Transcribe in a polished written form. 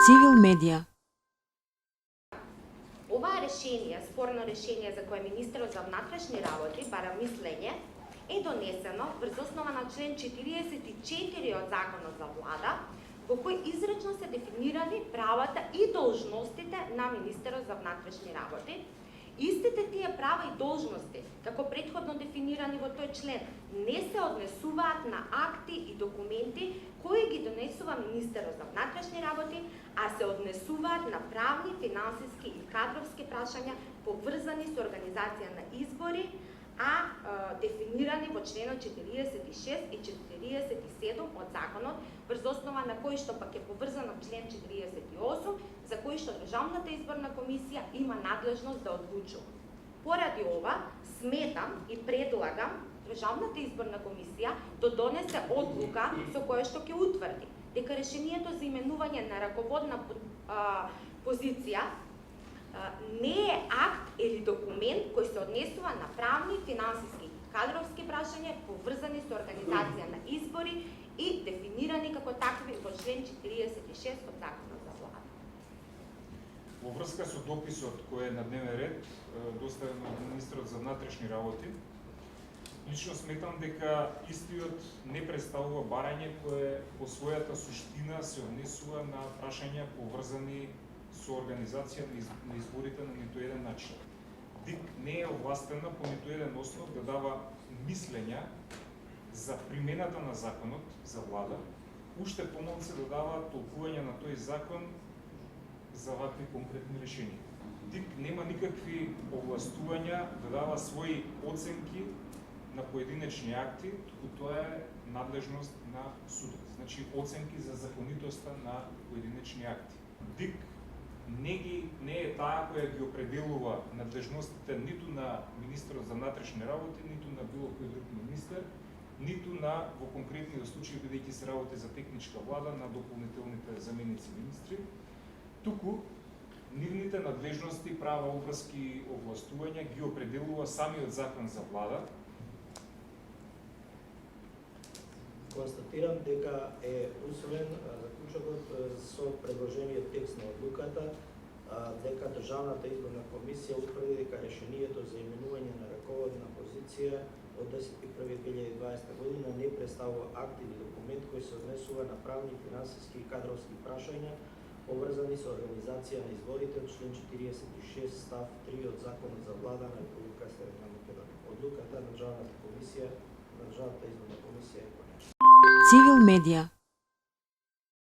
Цивил медија. Ова решение, спорно решение за кое министерот за внатрешни работи бара мислење, е донесено врз основа на член 44 од Законот за влада, во кој изречно се дефинирани правата и должностите на министерот за внатрешни работи. Истите тие права и должности, како претходно дефинирани во тој член, не се однесуваат на акти и документи кои ги донесува министерот за внатрешни работи, а се однесуваат на правни, финансиски и кадровски прашања поврзани со организација на избори, дефинирани во членот 46 и 47 од законот, врз основа на кои што пак е поврзано член 48, за кои што Државната изборна комисија има надлежност да одлучува. Поради ова, сметам и предлагам Државната изборна комисија да донесе одлука со која што ќе утврди дека решението за именување на раководна позиција не е акт или документ кој се однесува на правни, финансиски и кадровски прашања поврзани со организација на избори и дефинирани како такви во член 46 од Законот за влада. Во врска со дописот кој е на дневен ред, доставен од министерот за внатрешни работи, лично сметам дека истиот не представува барање кое по својата суштина се однесува на прашања поврзани со организација на изборите на ниту еден начин. ДИК не е овластена по ниту еден основ да дава мислења за примената на законот за влада, уште помалку да дава толкување на тој закон за вакви конкретни решенија. ДИК нема никакви овластувања да дава своји оценки на поединечни акти, туку тоа е надлежност на судот. Значи, оценки за законитоста на поединечни акти. ДИК не е таа која ги определува надлежностите ниту на министерот за внатрешни работи, ниту на било кој друг министер, ниту на, во конкретниот случај, бидејќи се работи за техничка влада, на дополнителните заменици министри, туку нивните надлежности, права, обврски и овластувања ги определува самиот закон за влада. Констатирам дека е усвоен заклучокот со предложениот текст на одлуката, дека Државната изборна комисија утврди дека решението за именување на раководна позиција од 10.1.2020 година не представува акт или документ кој се однесува на правни, финансиски и кадровски прашања поврзани со организација на изборите од член 46 став 3 од Законот за влада на Република Северна Македонија. Одлуката на Државната изборна комисија е Цивил медија.